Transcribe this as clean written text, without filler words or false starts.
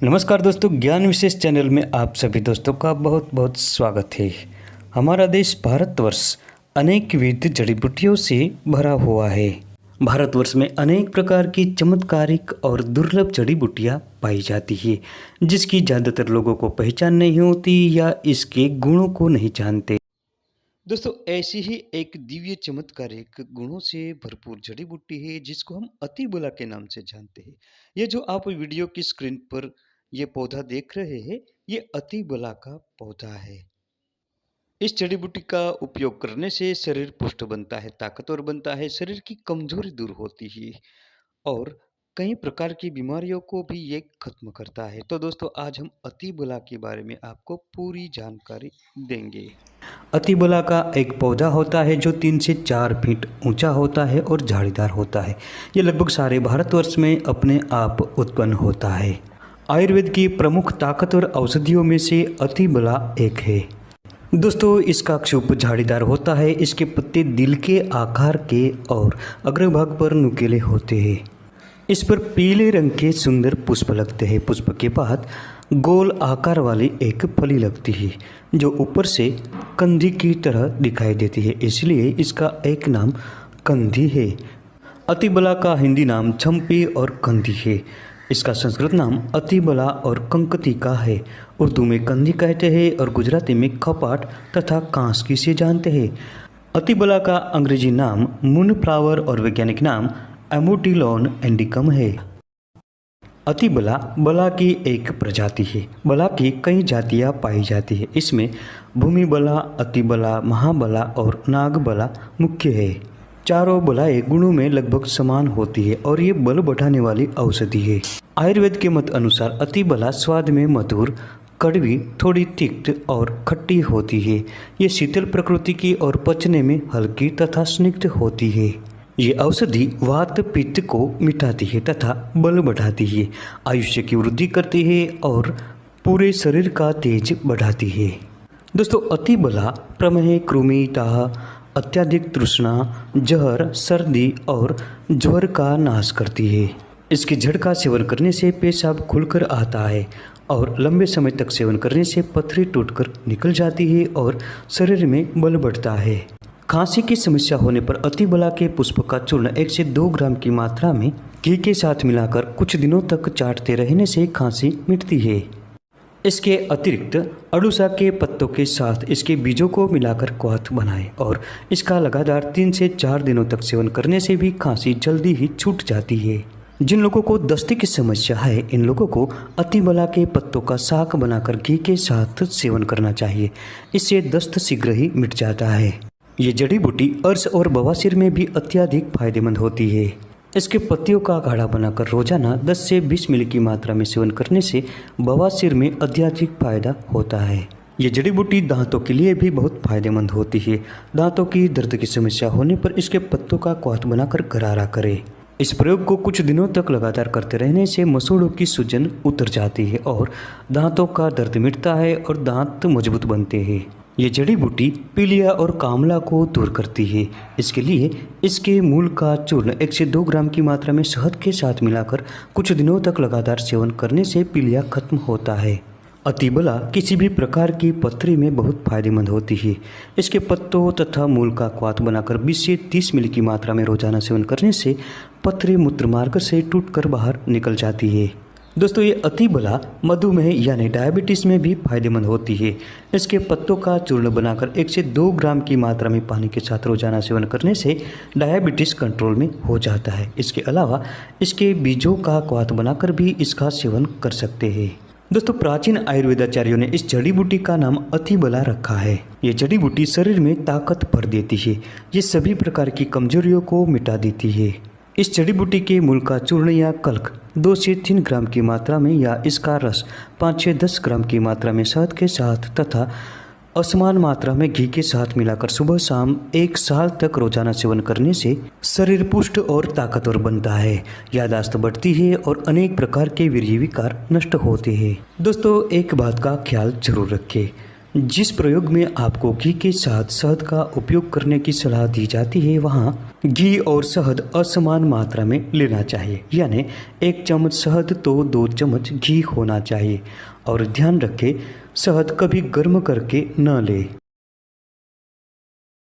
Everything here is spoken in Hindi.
नमस्कार दोस्तों, ज्ञान विशेष चैनल में आप सभी दोस्तों का बहुत बहुत स्वागत है। हमारा देश भारतवर्ष अनेक विविध जड़ी बूटियों से भरा हुआ है। भारतवर्ष में अनेक प्रकार की चमत्कारिक और दुर्लभ जड़ी बूटियाँ पाई जाती है, जिसकी ज़्यादातर लोगों को पहचान नहीं होती या इसके गुणों को नहीं जानते। दोस्तों, ऐसी ही एक दिव्य चमत्कारिक गुणों से भरपूर जड़ी बूटी है जिसको हम अतिबला के नाम से जानते हैं। ये जो आप वीडियो की स्क्रीन पर ये पौधा देख रहे हैं, ये अतिबला का पौधा है। इस जड़ी बूटी का उपयोग करने से शरीर पुष्ट बनता है, ताकतवर बनता है, शरीर की कमजोरी दूर होती है और कई प्रकार की बीमारियों को भी ये खत्म करता है। तो दोस्तों, आज हम अतिबला के बारे में आपको पूरी जानकारी देंगे। अतिबला का एक पौधा होता है जो 3 से 4 फीट ऊंचा होता है और झाड़ीदार होता है। ये लगभग सारे भारतवर्ष में अपने आप उत्पन्न होता है। आयुर्वेद की प्रमुख ताकतवर औषधियों में से अतिबला एक है। दोस्तों, इसका क्षुप झाड़ीदार होता है। इसके पत्ते दिल के आकार के और अग्रभाग पर नुकीले होते हैं। इस पर पीले रंग के सुंदर पुष्प लगते हैं। पुष्प के बाद गोल आकार वाली एक फली लगती है जो ऊपर से कंधी की तरह दिखाई देती है, इसलिए इसका एक नाम कंधी है। अतिबला का हिंदी नाम चंपी और कंधी है। इसका संस्कृत नाम अतिबला और कंकतिका है। उर्दू में कंधी कहते हैं और गुजराती में खपाट तथा कांसकी से जानते हैं। अतिबला का अंग्रेजी नाम मूनफ्लावर और वैज्ञानिक नाम एमोटिलॉन इंडिकम है। अतिबला बला की एक प्रजाति है। बला की कई जातियां पाई जाती है। इसमें भूमिबला, अतिबला, महाबला और नागबला मुख्य है। चारों बलाएं गुणों में लगभग समान होती है और ये बल बढ़ाने वाली औषधि है। आयुर्वेद के मत अनुसार अतिबला स्वाद में मधुर, कड़वी, थोड़ी तिक्त और खट्टी होती है। ये शीतल प्रकृति की और पचने में हल्की तथा स्निग्ध होती है। ये औषधि वात पित्त को मिटाती है तथा बल बढ़ाती है, आयुष्य की वृद्धि करती है और पूरे शरीर का तेज बढ़ाती है। दोस्तों, अतिबला प्रमेह, कृमि, दाह, अत्यधिक तृष्णा, जहर, सर्दी और ज्वर का नाश करती है। इसके जड़ का सेवन करने से पेशाब खुलकर आता है और लंबे समय तक सेवन करने से पथरी टूटकर निकल जाती है और शरीर में बल बढ़ता है। खांसी की समस्या होने पर अतिबला के पुष्प का चूर्ण 1 से 2 ग्राम की मात्रा में घी के साथ मिलाकर कुछ दिनों तक चाटते रहने से खांसी मिटती है। इसके अतिरिक्त अड़ूसा के पत्तों के साथ इसके बीजों को मिलाकर क्वाथ बनाएं और इसका लगातार 3 से 4 दिनों तक सेवन करने से भी खांसी जल्दी ही छूट जाती है। जिन लोगों को दस्ते की समस्या है, इन लोगों को अतिबला के पत्तों का साग बनाकर घी के साथ सेवन करना चाहिए। इससे दस्त शीघ्र ही मिट जाता है। ये जड़ी बूटी अर्श और बवासीर में भी अत्यधिक फायदेमंद होती है। इसके पत्तियों का काढ़ा बनाकर रोजाना 10 से 20 मिली की मात्रा में सेवन करने से बवासीर में अत्यधिक फायदा होता है। ये जड़ी बूटी दांतों के लिए भी बहुत फायदेमंद होती है। दांतों की दर्द की समस्या होने पर इसके पत्तों का क्वाथ बनाकर गरारा करें। इस प्रयोग को कुछ दिनों तक लगातार करते रहने से मसूड़ों की सूजन उतर जाती है और दांतों का दर्द मिटता है और दांत मजबूत बनते हैं। ये जड़ी बूटी पीलिया और कामला को दूर करती है। इसके लिए इसके मूल का चूर्ण 1 से 2 ग्राम की मात्रा में शहद के साथ मिलाकर कुछ दिनों तक लगातार सेवन करने से पीलिया खत्म होता है। अतिबला किसी भी प्रकार की पथरी में बहुत फायदेमंद होती है। इसके पत्तों तथा मूल का क्वाथ बनाकर 20 से 30 मिली की मात्रा में रोजाना सेवन करने से पथरी मूत्रमार्ग से टूटकर बाहर निकल जाती है। दोस्तों, ये अतिबला मधुमेह यानी डायबिटीज़ में भी फायदेमंद होती है। इसके पत्तों का चूर्ण बनाकर 1 से 2 ग्राम की मात्रा में पानी के साथ रोजाना सेवन करने से डायबिटीज़ कंट्रोल में हो जाता है। इसके अलावा इसके बीजों का क्वाथ बनाकर भी इसका सेवन कर सकते हैं। दोस्तों, प्राचीन आयुर्वेदाचार्यों ने इस जड़ी बूटी का नाम अतिबला रखा है। ये जड़ी बूटी शरीर में ताकत भर देती है। ये सभी प्रकार की कमजोरियों को मिटा देती है। इस जड़ी बूटी के मूल का चूर्ण या कल्क 2 से 3 ग्राम की मात्रा में या इसका रस 5 से 10 ग्राम की मात्रा में शहद के साथ तथा असमान मात्रा में घी के साथ मिलाकर सुबह शाम 1 साल तक रोजाना सेवन करने से शरीर पुष्ट और ताकतवर बनता है, याददाश्त बढ़ती है और अनेक प्रकार के वीर्य विकार नष्ट होते हैं। दोस्तों, एक बात का ख्याल जरूर रखें, जिस प्रयोग में आपको घी के साथ शहद का उपयोग करने की सलाह दी जाती है वहाँ घी और शहद असमान मात्रा में लेना चाहिए, यानी 1 चम्मच शहद तो 2 चम्मच घी होना चाहिए। और ध्यान रखें, शहद कभी गर्म करके न लें।